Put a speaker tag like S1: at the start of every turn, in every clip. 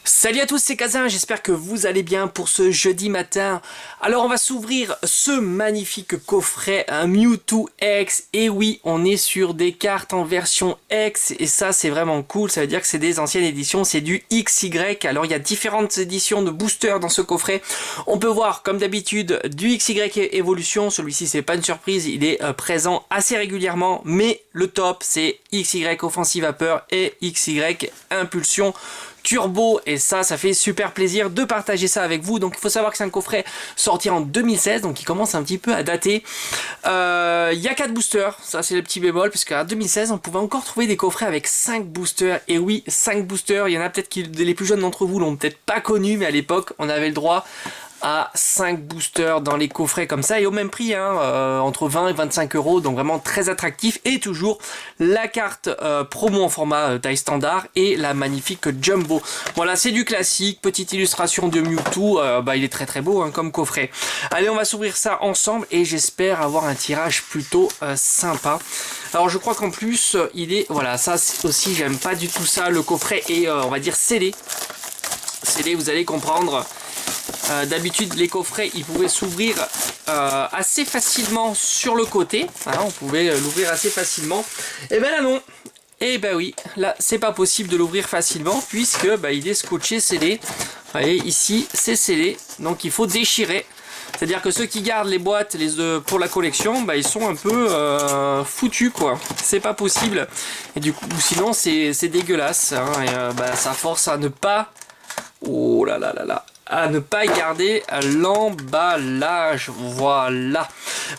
S1: Salut à tous, c'est Kazin, j'espère que vous allez bien pour ce jeudi matin. Alors on va s'ouvrir ce magnifique coffret, un Mewtwo X. Et oui, on est sur des cartes en version X et ça c'est vraiment cool, ça veut dire que c'est des anciennes éditions, c'est du XY. Alors il y a différentes éditions de boosters dans ce coffret. On peut voir comme d'habitude du XY Evolution, celui-ci c'est pas une surprise, il est présent assez régulièrement. Mais le top c'est XY Offensive Vapeur et XY Impulsion Turbo, et ça fait super plaisir de partager ça avec vous. Donc il faut savoir que c'est un coffret sorti en 2016, donc il commence un petit peu à dater. Il y a 4 boosters, ça c'est le petit bémol, puisqu'en 2016 on pouvait encore trouver des coffrets avec 5 boosters. Et oui, 5 boosters, il y en a peut-être qui les plus jeunes d'entre vous l'ont peut-être pas connu, mais à l'époque on avait le droit à 5 boosters dans les coffrets comme ça, et au même prix, entre 20 et 25 euros, donc vraiment très attractif. Et toujours la carte promo en format taille standard et la magnifique Jumbo. Voilà, c'est du classique, petite illustration de Mewtwo, il est très très beau comme coffret. Allez, on va s'ouvrir ça ensemble et j'espère avoir un tirage plutôt sympa. Alors je crois qu'en plus il est, voilà, ça aussi j'aime pas du tout ça, le coffret est on va dire scellé, vous allez comprendre. D'habitude les coffrets ils pouvaient s'ouvrir assez facilement sur le côté, on pouvait l'ouvrir assez facilement, et ben là non, et ben oui, là c'est pas possible de l'ouvrir facilement puisque il est scotché scellé. Vous voyez ici c'est scellé, donc il faut déchirer. C'est à dire que ceux qui gardent les boîtes pour la collection, ils sont un peu foutus quoi, c'est pas possible, et du coup sinon c'est dégueulasse, et ça force à ne pas, oh là là là là, à ne pas garder l'emballage. Voilà.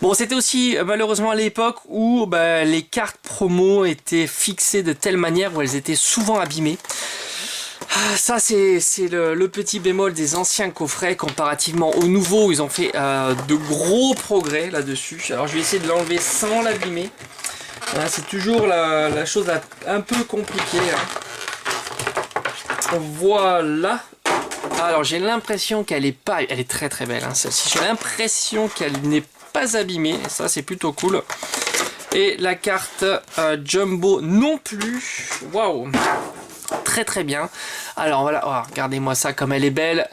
S1: Bon, c'était aussi malheureusement à l'époque où les cartes promo étaient fixées de telle manière où elles étaient souvent abîmées. Ça c'est le petit bémol des anciens coffrets comparativement aux nouveaux où ils ont fait de gros progrès là-dessus. Alors je vais essayer de l'enlever sans l'abîmer. C'est toujours la chose un peu compliquée. Voilà. Alors j'ai l'impression qu'elle est pas, elle est très très belle celle-ci. J'ai l'impression qu'elle n'est pas abîmée, et ça c'est plutôt cool. Et la carte Jumbo non plus. Waouh, très très bien. Alors voilà, regardez-moi ça comme elle est belle.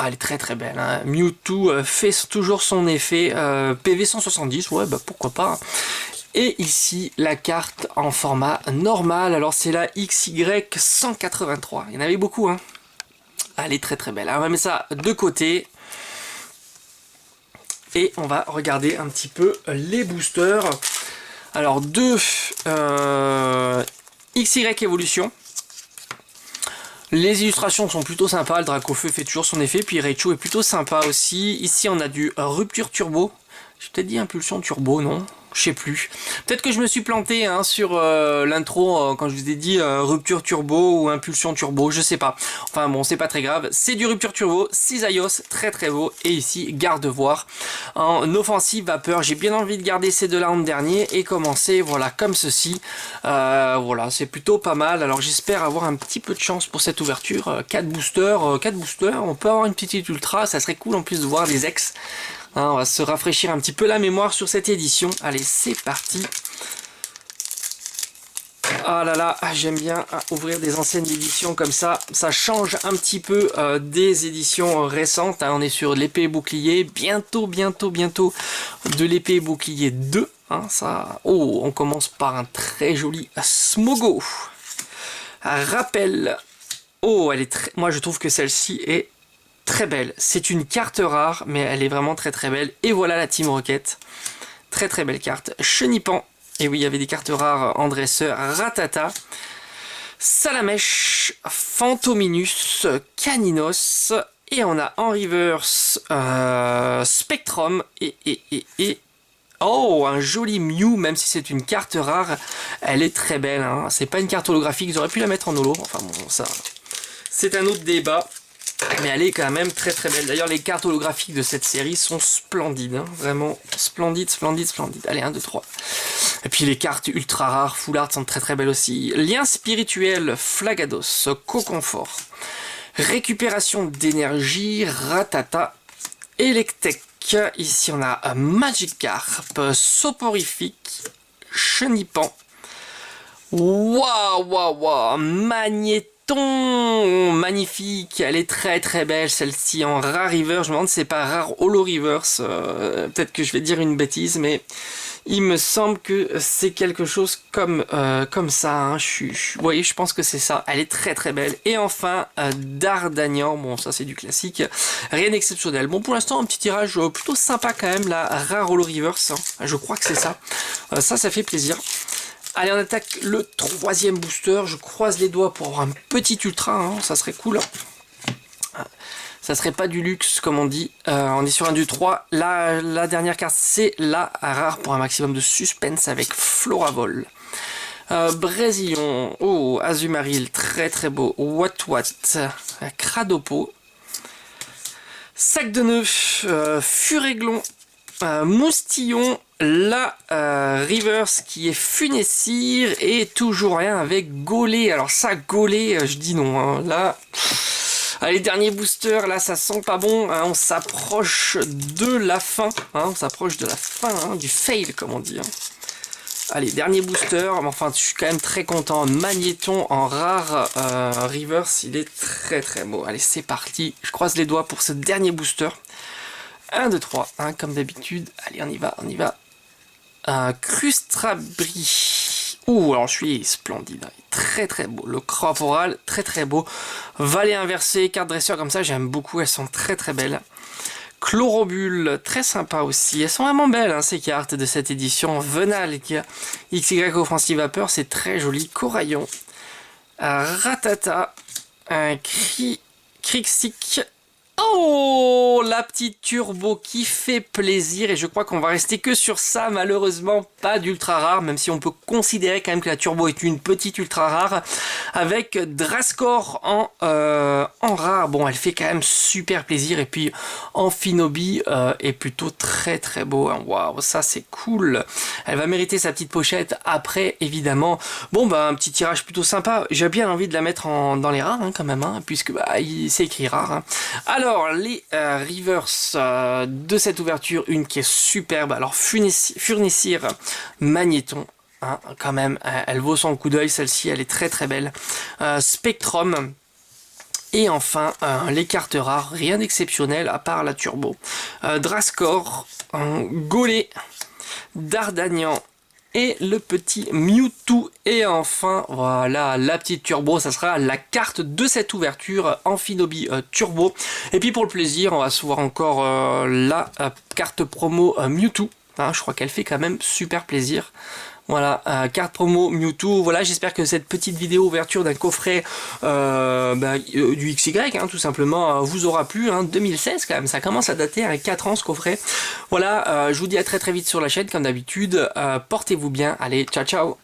S1: Elle est très très belle. Mewtwo fait toujours son effet. PV 170, ouais pourquoi pas. Et ici la carte en format normal. Alors c'est la XY 183. Il y en avait beaucoup Elle est très très belle. Alors on va mettre ça de côté. Et on va regarder un petit peu les boosters. Alors deux XY Evolution. Les illustrations sont plutôt sympas. Le Dracofeu fait toujours son effet. Puis Raichu est plutôt sympa aussi. Ici on a du Rupture Turbo. J'ai peut-être dit Impulsion Turbo, non? Je sais plus. Peut-être que je me suis planté sur l'intro quand je vous ai dit Rupture Turbo ou Impulsion Turbo, je sais pas. Enfin bon, c'est pas très grave. C'est du Rupture Turbo, Cisaillos, très très beau. Et ici, Gardevoir en Offensive Vapeur. J'ai bien envie de garder ces deux-là en dernier et commencer, voilà, comme ceci. Voilà, c'est plutôt pas mal. Alors j'espère avoir un petit peu de chance pour cette ouverture. 4 boosters, on peut avoir une petite ultra, ça serait cool en plus de voir les ex. On va se rafraîchir un petit peu la mémoire sur cette édition. Allez, c'est parti. Ah là là, j'aime bien ouvrir des anciennes éditions comme ça. Ça change un petit peu des éditions récentes. On est sur l'épée et bouclier. Bientôt de l'épée et bouclier 2. Oh, on commence par un très joli Smogo. Rappel. Oh, elle est très... Moi, je trouve que celle-ci est très belle. C'est une carte rare, mais elle est vraiment très très belle. Et voilà la Team Rocket. Très très belle carte. Chenipan. Et oui, il y avait des cartes rares en dresseur. Ratata. Salamèche. Fantominus. Caninos. Et on a en reverse Spectrum. Et oh, un joli Mew, même si c'est une carte rare. Elle est très belle. C'est pas une carte holographique. Ils auraient pu la mettre en holo. Enfin bon, ça, c'est un autre débat. Mais elle est quand même très très belle. D'ailleurs, les cartes holographiques de cette série sont splendides. Vraiment splendides. Allez, 1, 2, 3. Et puis les cartes ultra rares, full art sont très très belles aussi. Lien spirituel, Flagados, Coconfort. Récupération d'énergie, Ratata. Electek. Ici, on a Magikarp, Soporifique, Chenipan. Waouh, Magnétique. Magnéton, magnifique, elle est très belle celle-ci en rare reverse. Je me demande si c'est pas rare holo reverse, peut-être que je vais dire une bêtise, mais il me semble que c'est quelque chose comme ça, hein. Vous voyez, je pense que c'est ça, elle est très belle. Et enfin, D'Artagnan, bon ça c'est du classique, rien d'exceptionnel. Bon pour l'instant un petit tirage plutôt sympa quand même, la rare holo reverse, hein. Je crois que c'est ça, ça fait plaisir. Allez, on attaque le troisième booster. Je croise les doigts pour avoir un petit ultra, hein, ça serait cool. Ça serait pas du luxe, comme on dit. On est sur un du 3. La dernière carte, c'est la rare pour un maximum de suspense avec Floravol. Brésillon. Oh, Azumarill, très beau. What. Cradopo. Sac de nœud. Furéglon. Moustillon, la reverse qui est Funessir et toujours rien avec Golé. Alors ça, Golé, je dis non, hein. Là, allez, dernier booster, là ça sent pas bon, hein. On s'approche de la fin, hein. On s'approche de la fin, hein, du fail comme on dit, hein. Allez, dernier booster, enfin je suis quand même très content. Magnéton en rare reverse, il est très beau. Allez, c'est parti, je croise les doigts pour ce dernier booster. 1, 2, 3, hein, comme d'habitude. Allez, on y va. Crustrabri. Ouh, alors je suis splendide. Très beau. Le crop oral, très beau. Valet inversé, carte dresseur comme ça, j'aime beaucoup. Elles sont très belles. Chlorobule, très sympa aussi. Elles sont vraiment belles, hein, ces cartes de cette édition. Venal, XY Offensive Vapeur, c'est très joli. Coraillon. Ratata. Un Crixik. Oh, la petite turbo qui fait plaisir et je crois qu'on va rester que sur ça, malheureusement pas d'ultra rare, même si on peut considérer quand même que la turbo est une petite ultra rare avec Drascore en rare. Bon, elle fait quand même super plaisir et puis Amphinobi est plutôt très beau, hein. Waouh, ça c'est cool. Elle va mériter sa petite pochette après évidemment. Bon bah un petit tirage plutôt sympa, j'ai bien envie de la mettre dans les rares, hein, quand même, hein, puisque bah, c'est écrit rare, hein. Alors les reverse de cette ouverture, une qui est superbe. Alors Furnissir Magnéton, hein, quand même, elle vaut son coup d'œil, celle-ci, elle est très belle. Spectrum. Et enfin, les cartes rares, rien d'exceptionnel à part la turbo. Drascore, Golé, D'Artagnan et le petit Mewtwo. Et enfin, voilà, la petite turbo, ça sera la carte de cette ouverture, Amphinobi turbo. Et puis pour le plaisir, on va se voir encore la carte promo Mewtwo. Hein, je crois qu'elle fait quand même super plaisir. Voilà, carte promo Mewtwo. Voilà, j'espère que cette petite vidéo ouverture d'un coffret du XY, hein, tout simplement, vous aura plu, hein. 2016 quand même, ça commence à dater, à 4 ans ce coffret. Voilà, je vous dis à très vite sur la chaîne comme d'habitude. Portez-vous bien, allez, ciao.